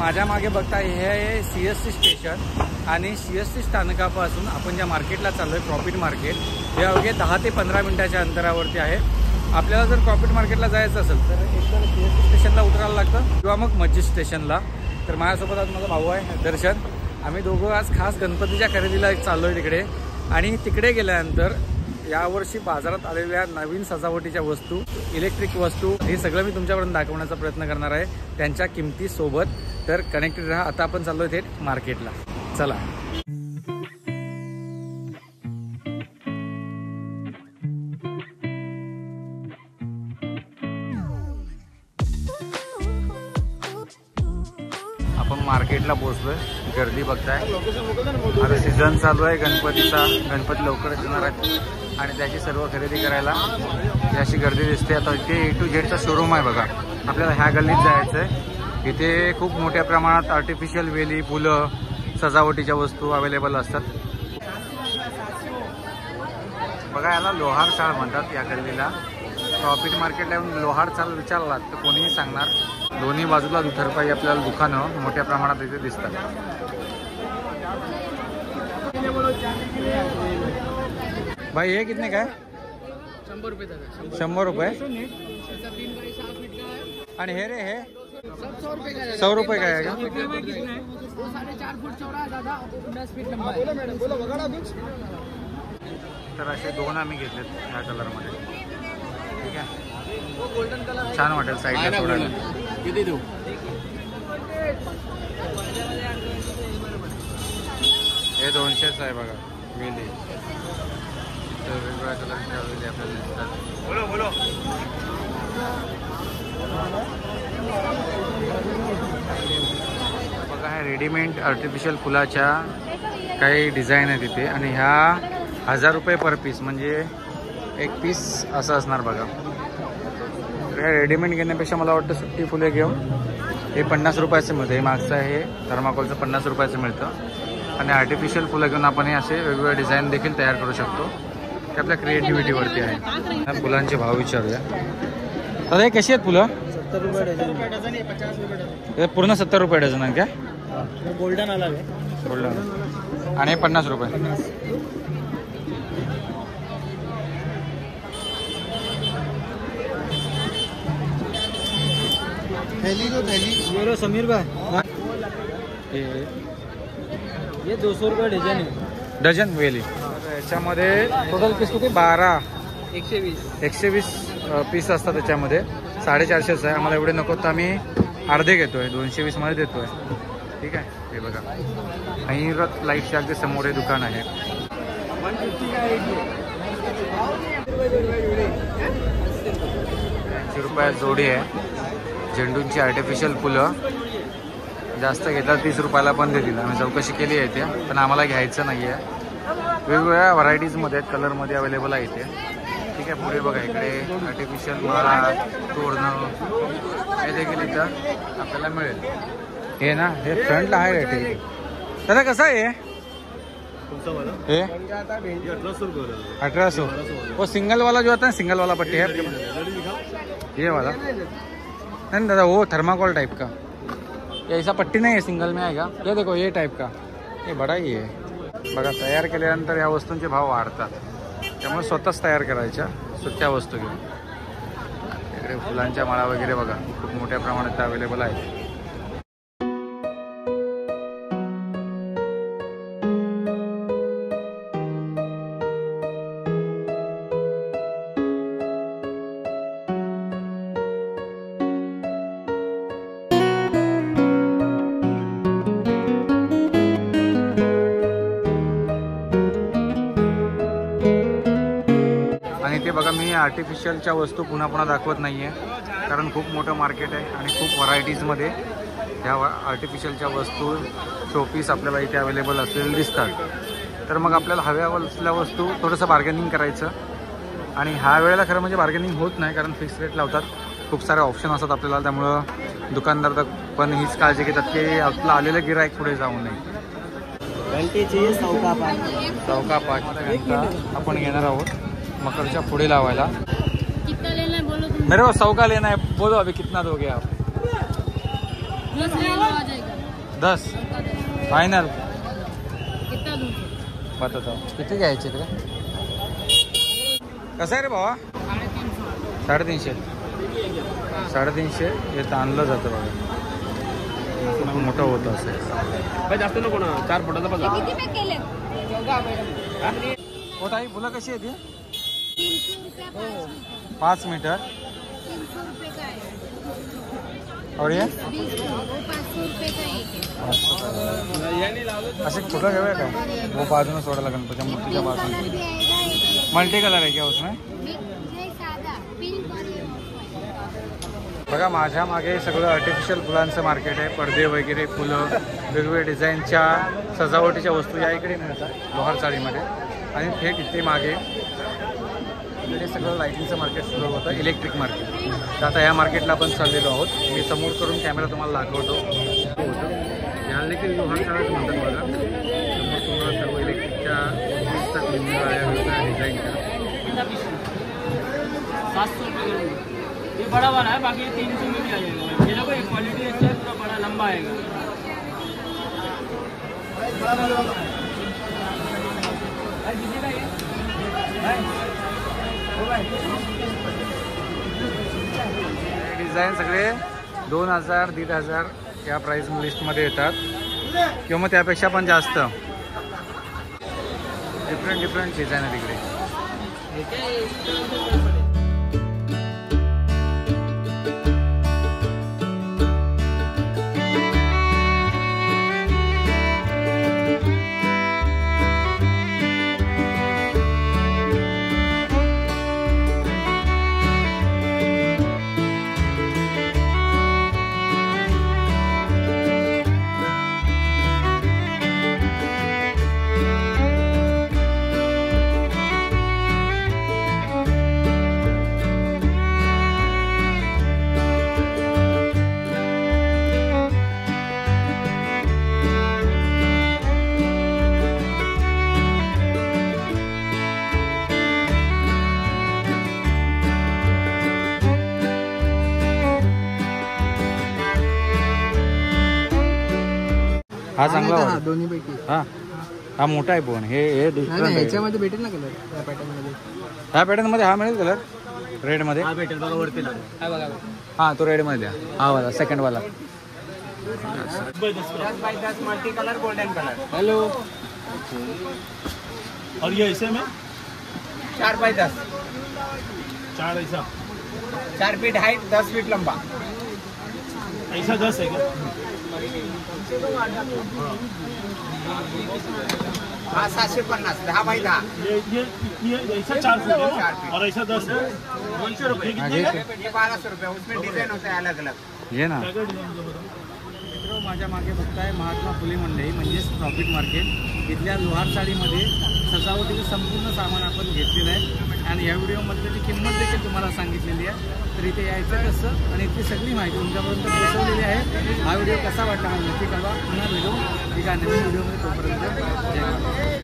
माझ्या मागे बघता हे आहे CST स्टेशन आणि CST स्थानकापासून आपण ज्या मार्केटला चाललो आहे प्रॉफिट मार्केट, हे अवघे 10 ते 15 मिनिटाच्या अंतरावरती आहे. आपल्याला जर प्रॉफिट मार्केटला जायचं असेल तर एकतर CST स्टेशनला उतरायला लागतं किंवा मग मस्जिद स्टेशनला. तर माझ्यासोबत आज माझा भाऊ आहे दर्शन. आम्ही दोघं आज खास गणपतीच्या खरेदीला चाललो आहे तिकडे. आणि तिकडे गेल्यानंतर यावर्षी बाजारात आलेल्या नवीन सजावटीच्या वस्तू, इलेक्ट्रिक वस्तू, हे सगळं मी तुमच्यापर्यंत दाखवण्याचा प्रयत्न करणार आहे त्यांच्या किमतीसोबत. तर कनेक्टेड राहा. आता आपण चाललो आहे थेट मार्केटला. चला. आपण मार्केटला पोहोचलोय. गर्दी बघताय. आता सीझन चालू आहे गणपतीचा. गणपती लवकरच येणार आहेत आणि त्याची सर्व खरेदी करायला अशी गर्दी दिसते. आता इथे A to Z चा शोरूम आहे बघा. आपल्याला ह्या गल्लीत जायचं आहे. इथे खूप मोठ्या प्रमाणात आर्टिफिशियल वेली, फुलं, सजावटीच्या वस्तू अवेलेबल असतात. बघा याला लोहार चाळ म्हणतात या गल्लीला. प्रॉफिट मार्केटला येऊन लोहार चाळ विचारला तर कोणीही सांगणार. दोन्ही बाजूला दुतर्फाई आपल्याला दुकानं मोठ्या प्रमाणात इथे दिसतात. भाई हे कितने का है? 100 रुपये तक है. 100 रुपये. आणि हे रे हे 100 रुपये का आहे का? 4.5 फूट चौड़ा है दादा, 10 फीट लंबा है. तर असे दोन आम्ही घेतलेत ह्या कलरमध्ये. ठीक आहे, गोल्डन कलर छान वाटेल साईडला सोडायला. किती देऊ? हे 200च आहे बघा वेली. तर वेगवेगळ्या कलरच्या वेली आपल्याला दिसतात. बोलो बोलो. बघा ह्या रेडीमेड आर्टिफिशियल फुलाच्या काही डिझाईन आहे तिथे. आणि ह्या 1000 रुपये पर पीस, म्हणजे एक पीस असं असणार बघा. हे रेडीमेड घेण्यापेक्षा मला वाटतं सुट्टी फुले घेऊन हे 50 रुपयाचे मिळतं. हे मागचं हे थर्माकोलचं 50 रुपयाचं मिळतं. आणि आर्टिफिशियल फुलं घेऊन आपण हे असे वेगवेगळे डिझाईन देखील तयार करू शकतो. ते आपल्या क्रिएटिव्हिटीवरती आहे. या फुलांचे भाव विचारूया. दादा हे कशी आहेत फुलं? 70 रुपये डझन. 50 रुपये डझन. हे पूर्ण 70 रुपये डझन आहे का? गोल्डन अलग आहे. गोल्डन. आणि हे 50 रुपये. थैली दो थैली. ये लो समीर भाई, ये 200 रुपये डझन है. डझन वेली. याच्यामध्ये टोटल पीस किती? 12. 120 पीस असतात त्याच्यामध्ये. 450 आहे. आम्हाला एवढे नको तर आम्ही अर्धे घेतोय. 220 मध्ये देतोय. ठीक आहे. हे बघा अहिरत लाईटच्या अगदी समोर हे दुकान आहे. 80 रुपये जोडी आहे. झेंडूंची आर्टिफिशियल फुलं जास्त घेतात, 30 रुपयाला पण देतील. आम्ही चौकशी केली आहे इथे, पण आम्हाला घ्यायचं नाही आहे. वेगवेगळ्या व्हरायटीजमध्ये आहेत, कलरमध्ये अवेलेबल आहे इथे. ठीक आहे. पुढे बघा इकडे आर्टिफिशियल माळा, तोरणं हे देखील इथं आपल्याला मिळेल. हे ना हे फ्रंटला आहे रेट. हे दादा कसं आहे हे? 1800. वो सिंगल वाला जो आता है, सिंगल वाला पट्टी है ये वाला नहीं दादा, वो थर्माकोल टाइप का. ये ऐसा पट्टी नहीं है, सिंगल में आएगा. ये देखो ये टाइप का, ये बड़ा ही है. बघा तयार केल्यानंतर या वस्तूंचे भाव वाढतात. त्यामुळे स्वतःच तयार करायच्या सुट्ट्या वस्तू घेऊन. इकडे फुलांच्या माळा वगैरे बघा खूप मोठ्या प्रमाणात अवेलेबल आहे. ते बघा मी आर्टिफिशियलच्या वस्तू पुन्हा पुन्हा दाखवत नाही आहे, कारण खूप मोठं मार्केट आहे आणि खूप व्हरायटीजमध्ये ह्या आर्टिफिशियलच्या वस्तू, शोपीस आपल्याला इथे अवेलेबल असलेले दिसतात. तर मग आपल्याला हव्या असलेल्या वस्तू थोडंसं बार्गेनिंग करायचं. आणि ह्या वेळेला खरं म्हणजे बार्गेनिंग होत नाही, कारण फिक्स रेट लावतात. खूप सारे ऑप्शन असतात आपल्याला. त्यामुळं दुकानदार पण हीच काळजी घेतात की आपलं आलेलं गिराईक पुढे जाऊ नये. चौका 5 आपण घेणार आहोत मकरच्या पुढे लावायला. कितना लेना है बोलो तुम. मेरे को 100 का लेना है. बोलो अभी कितना दोगे आप? 10 ले लो आ जाएगा. 10 फायनल कितना दूँ बताता किती घ्यायचे तुला कसं आहे रे भावा 350 हे आणलं जातं बघा खूप मोठं होतं असं जास्त नको ना 4 फुटाचा पण किती पॅक केले हो ताई फुलं कशी आहे ती 300 रुपये 5 मीटर 300 रुपये का है और ये 20 वो 500 रुपये का एक है असे फुलं घेऊया काय वो बाजूने सोडायला गणपतीच्या मूर्तीच्या बाजूने कलर भी आएगा एक मल्टी कलर आहे क्या उसमें नहीं सादा पिंक और ये बघा माझ्या मागे सगळं आर्टिफिशियल फुलांचं मार्केट आहे पडदे वगैरे फुलं वेगवेगळ्या डिझाईनच्या सजावटीच्या वस्तू या इकडे मिळतात लोहार चाळीमध्ये आणि थेट इथे मागे इकडे सगळं लाईटिंगचं मार्केट सुरू होतं इलेक्ट्रिक मार्केट तर आता या मार्केटला आपण चाललेलो आहोत मी समोर करून कॅमेरा तुम्हाला दाखवतो याला देखील लोहार चाळाच म्हणतात बघा समोर तुम्हाला सर्व इलेक्ट्रिकच्या डिझाईनच्या 700 रुपये ये बड़ा वाला है बाकी 300 में भी आ जाएगा ये देखो ये क्वालिटी अच्छा है पूरा बड़ा लंबा आएगा डिझाईन सगळे 2000 1500 या प्राईस लिस्टमध्ये येतात किंवा मग त्यापेक्षा पण जास्त डिफरंट डिझाईन आहे तिकडे हा चांगला वाटतो. दोन्ही पैकी हा मोठा आहे पण हे different आहे. ह्याच्यामध्ये भेटेल ना कलर या पॅटर्न मध्ये ह्या पॅटर्न मध्ये हा मिळेल कलर रेड मध्ये हा भेटेल बघा वरती लागेल हा बघा हा तो रेड मध्ये द्या हा वाला सेकंड वाला 10 by 10 multi colour golden colour hello और ये ऐसे में 4 बाय 10 4 ऐसा 4 फीट हाइट 10 फीट लंबा ऐसा 10 है क्या हा 750 10 बाय 10 ये ऐसा 4 फुट है ना? और ऐसा 10 है 200 रुपये हा, घे. ये 1200 रुपये उसमें डिजाइन होता है अलग अलग ये ना क्या क्या डिजाइन का बताओ मित्र माझ्या मागे बघताय महात्मा फुले मंडई म्हणजेच प्रॉफिट मार्केट इथल्या लोहार चाळीमध्ये सजावटीचं संपूर्ण सामान आपण घेतलेलं आहे आणि या व्हिडिओमध्ये त्याची किंमत देखील तुम्हाला सांगितलेली आहे तर इथे यायचं कसं आणि इथली सगळी माहिती तुमच्यापर्यंत पोहोचवलेली आहे हा व्हिडिओ कसा वाटला मला नक्की कळवा पुन्हा व्हिडिओ एका नवीन व्हिडिओमध्ये तोपर्यंत जय महाराज.